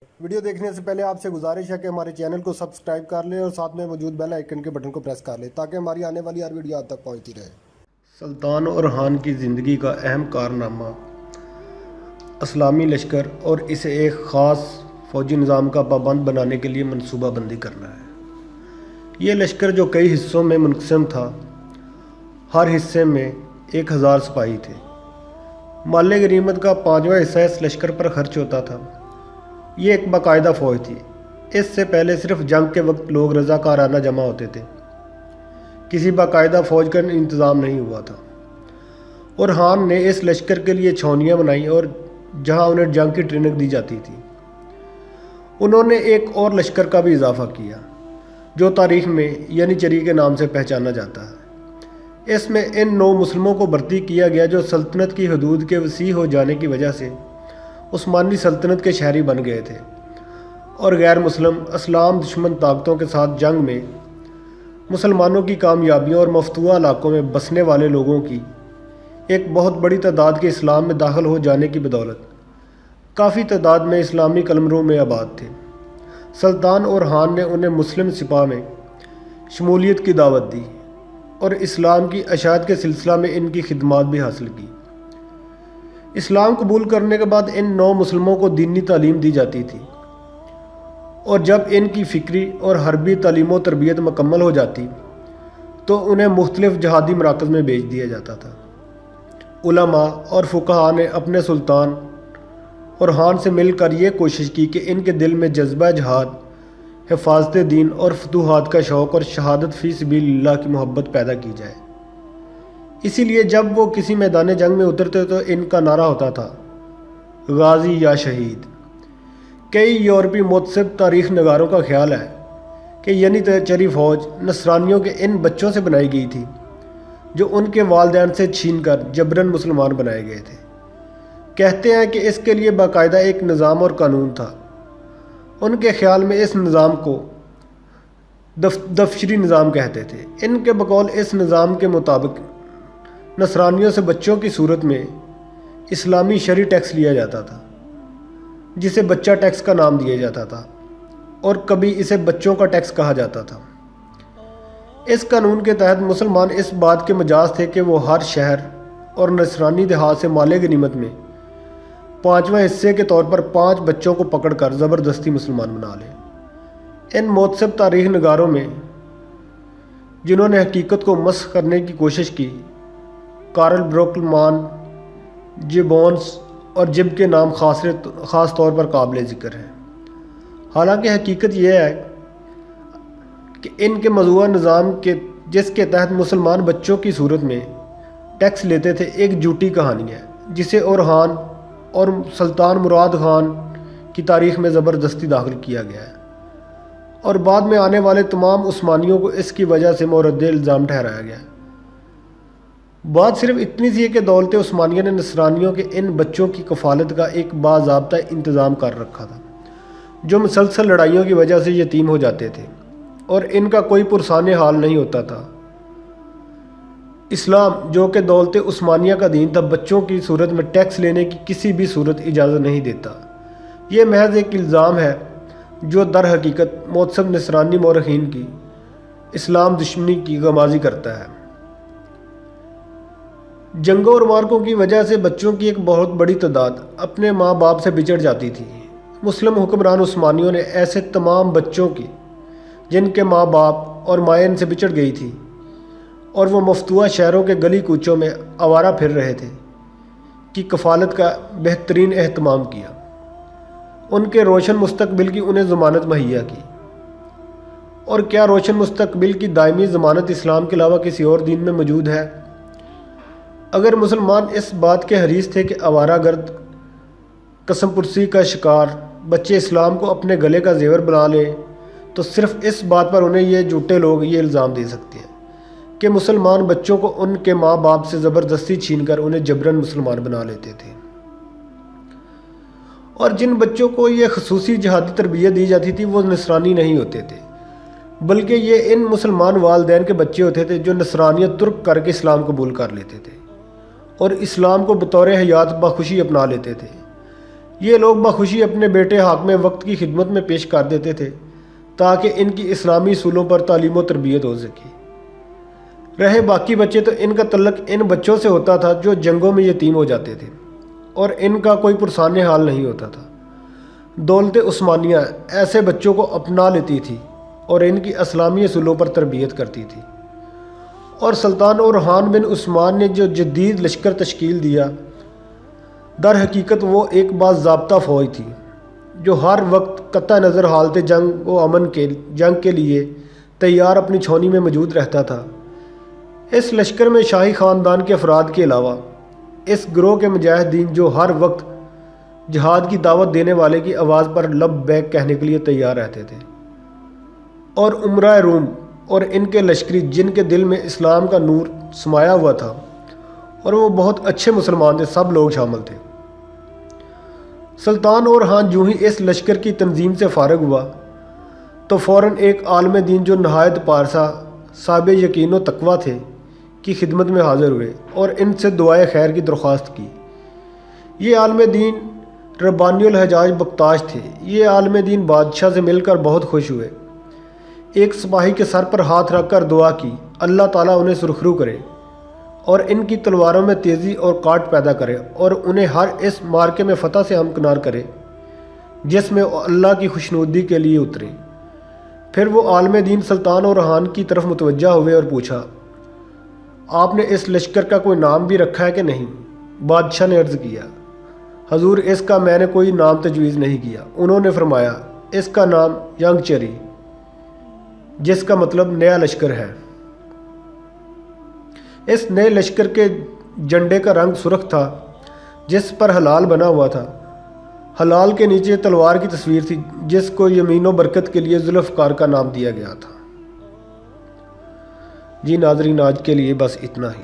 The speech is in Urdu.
ویڈیو دیکھنے سے پہلے آپ سے گزارش ہے کہ ہمارے چینل کو سبسکرائب کر لیں اور ساتھ میں موجود بیل آئیکن کے بٹن کو پریس کر لیں تاکہ ہماری آنے والی ہر ویڈیو آپ تک پہنچتی رہے۔ سلطان اورحان کی زندگی کا اہم کارنامہ اسلامی لشکر اور اسے ایک خاص فوجی نظام کا پابند بنانے کے لیے منصوبہ بندی کرنا ہے۔ یہ لشکر جو کئی حصوں میں منقسم تھا، ہر حصے میں 1000 سپاہی تھے۔ مال غنیمت کا 5واں حصہ اس لشکر پر خرچ ہوتا تھا۔ یہ ایک باقاعدہ فوج تھی۔ اس سے پہلے صرف جنگ کے وقت لوگ رضاکارانہ جمع ہوتے تھے، کسی باقاعدہ فوج کا انتظام نہیں ہوا تھا۔ اورحان نے اس لشکر کے لیے چھاؤنیاں بنائیں اور جہاں انہیں جنگ کی ٹریننگ دی جاتی تھی، انہوں نے ایک اور لشکر کا بھی اضافہ کیا جو تاریخ میں ینیچری کے نام سے پہچانا جاتا ہے۔ اس میں ان 9 مسلموں کو بھرتی کیا گیا جو سلطنت کی حدود کے وسیع ہو جانے کی وجہ سے عثمانی سلطنت کے شہری بن گئے تھے اور غیر مسلم اسلام دشمن طاقتوں کے ساتھ جنگ میں مسلمانوں کی کامیابیوں اور مفتوحہ علاقوں میں بسنے والے لوگوں کی ایک بہت بڑی تعداد کے اسلام میں داخل ہو جانے کی بدولت کافی تعداد میں اسلامی قلمروں میں آباد تھے۔ سلطان اورحان نے انہیں مسلم سپاہ میں شمولیت کی دعوت دی اور اسلام کی اشاعت کے سلسلہ میں ان کی خدمات بھی حاصل کی۔ اسلام قبول کرنے کے بعد ان 9 مسلموں کو دینی تعلیم دی جاتی تھی اور جب ان کی فکری اور حربی تعلیم و تربیت مکمل ہو جاتی تو انہیں مختلف جہادی مراکز میں بھیج دیا جاتا تھا۔ علماء اور فقہاء نے اپنے سلطان اورحان سے مل کر یہ کوشش کی کہ ان کے دل میں جذبہ جہاد، حفاظت دین اور فتوحات کا شوق اور شہادت فی سبیل اللہ کی محبت پیدا کی جائے۔ اسی لیے جب وہ کسی میدان جنگ میں اترتے تو ان کا نعرہ ہوتا تھا غازی یا شہید۔ کئی یورپی متعصب تاریخ نگاروں کا خیال ہے کہ ینیچری فوج نصرانیوں کے ان بچوں سے بنائی گئی تھی جو ان کے والدین سے چھین کر جبراً مسلمان بنائے گئے تھے۔ کہتے ہیں کہ اس کے لیے باقاعدہ ایک نظام اور قانون تھا۔ ان کے خیال میں اس نظام کو دفشری نظام کہتے تھے۔ ان کے بقول اس نظام کے مطابق نصرانیوں سے بچوں کی صورت میں اسلامی شرعی ٹیکس لیا جاتا تھا جسے بچہ ٹیکس کا نام دیا جاتا تھا اور کبھی اسے بچوں کا ٹیکس کہا جاتا تھا۔ اس قانون کے تحت مسلمان اس بات کے مجاز تھے کہ وہ ہر شہر اور نصرانی دیہات سے مال غنیمت میں 5واں حصے کے طور پر 5 بچوں کو پکڑ کر زبردستی مسلمان بنا لیں۔ ان متعصب تاریخ نگاروں میں جنہوں نے حقیقت کو مسخ کرنے کی کوشش کی، کارل بروکلمان، جیبونس اور جب کے نام خاص طور پر قابل ذکر ہیں۔ حالانکہ حقیقت یہ ہے کہ ان کے موضوع نظام جس کے تحت مسلمان بچوں کی صورت میں ٹیکس لیتے تھے ایک جھوٹی کہانی ہے جسے اورحان اور سلطان مراد خان کی تاریخ میں زبردستی داخل کیا گیا ہے اور بعد میں آنے والے تمام عثمانیوں کو اس کی وجہ سے مورد الزام ٹھہرایا گیا ہے۔ بات صرف اتنی سی ہے کہ دولت عثمانیہ نے نصرانیوں کے ان بچوں کی کفالت کا ایک باضابطہ انتظام کر رکھا تھا جو مسلسل لڑائیوں کی وجہ سے یتیم ہو جاتے تھے اور ان کا کوئی پرسان حال نہیں ہوتا تھا۔ اسلام جو کہ دولت عثمانیہ کا دین تھا، بچوں کی صورت میں ٹیکس لینے کی کسی بھی صورت اجازت نہیں دیتا۔ یہ محض ایک الزام ہے جو در حقیقت متعصب نصرانی مورخین کی اسلام دشمنی کی غمازی کرتا ہے۔ جنگوں اور مارکوں کی وجہ سے بچوں کی ایک بہت بڑی تعداد اپنے ماں باپ سے بچھڑ جاتی تھی۔ مسلم حکمران عثمانیوں نے ایسے تمام بچوں کی جن کے ماں باپ اور مائیں ان سے بچھڑ گئی تھی اور وہ مفتوحہ شہروں کے گلی کوچوں میں آوارہ پھر رہے تھے کی کفالت کا بہترین اہتمام کیا۔ ان کے روشن مستقبل کی انہیں ضمانت مہیا کی۔ اور کیا روشن مستقبل کی دائمی ضمانت اسلام کے علاوہ کسی اور دین میں موجود ہے؟ اگر مسلمان اس بات کے حریص تھے کہ آوارہ گرد قسم پرسی کا شکار بچے اسلام کو اپنے گلے کا زیور بنا لیں تو صرف اس بات پر انہیں یہ جھوٹے لوگ یہ الزام دے سکتے ہیں کہ مسلمان بچوں کو ان کے ماں باپ سے زبردستی چھین کر انہیں جبراً مسلمان بنا لیتے تھے۔ اور جن بچوں کو یہ خصوصی جہادی تربیت دی جاتی تھی وہ نصرانی نہیں ہوتے تھے بلکہ یہ ان مسلمان والدین کے بچے ہوتے تھے جو نصرانیت ترک کر کے اسلام قبول کر لیتے تھے اور اسلام کو بطور حیات بخوشی اپنا لیتے تھے۔ یہ لوگ بخوشی اپنے بیٹے حاکم وقت کی خدمت میں پیش کر دیتے تھے تاکہ ان کی اسلامی اصولوں پر تعلیم و تربیت ہو سکے۔ رہے باقی بچے تو ان کا تعلق ان بچوں سے ہوتا تھا جو جنگوں میں یتیم ہو جاتے تھے اور ان کا کوئی پرسان حال نہیں ہوتا تھا۔ دولت عثمانیہ ایسے بچوں کو اپنا لیتی تھی اور ان کی اسلامی اصولوں پر تربیت کرتی تھی، اور سلطان اورحان بن عثمان نے جو جدید لشکر تشکیل دیا، در حقیقت وہ ایک باضابطہ فوج تھی جو ہر وقت قطع نظر حالت جنگ و جنگ کے لیے تیار اپنی چھاؤنی میں موجود رہتا تھا۔ اس لشکر میں شاہی خاندان کے افراد کے علاوہ اس گروہ کے مجاہدین جو ہر وقت جہاد کی دعوت دینے والے کی آواز پر لبیک کہنے کے لیے تیار رہتے تھے، اور امراء روم اور ان کے لشکری جن کے دل میں اسلام کا نور سمایا ہوا تھا اور وہ بہت اچھے مسلمان تھے، سب لوگ شامل تھے۔ سلطان اورحان جو ہی اس لشکر کی تنظیم سے فارغ ہوا تو فوراً ایک عالم دین جو نہایت پارسا، صاحب یقین و تقویٰ تھے، کی خدمت میں حاضر ہوئے اور ان سے دعائے خیر کی درخواست کی۔ یہ عالم دین ربانی الحجاج بختاش تھے۔ یہ عالم دین بادشاہ سے مل کر بہت خوش ہوئے، ایک سپاہی کے سر پر ہاتھ رکھ کر دعا کی، اللہ تعالیٰ انہیں سرخرو کرے اور ان کی تلواروں میں تیزی اور کاٹ پیدا کرے اور انہیں ہر اس مارکے میں فتح سے ہمکنار کرے جس میں اللہ کی خوشنودی کے لیے اترے۔ پھر وہ عالم دین سلطان اورحان کی طرف متوجہ ہوئے اور پوچھا، آپ نے اس لشکر کا کوئی نام بھی رکھا ہے کہ نہیں؟ بادشاہ نے عرض کیا، حضور اس کا میں نے کوئی نام تجویز نہیں کیا۔ انہوں نے فرمایا، اس کا نام ینگ چری، جس کا مطلب نیا لشکر ہے۔ اس نئے لشکر کے جھنڈے کا رنگ سرخ تھا جس پر ہلال بنا ہوا تھا۔ ہلال کے نیچے تلوار کی تصویر تھی جس کو یمین و برکت کے لیے ذوالفقار کا نام دیا گیا تھا۔ جی ناظرین، آج کے لیے بس اتنا ہی۔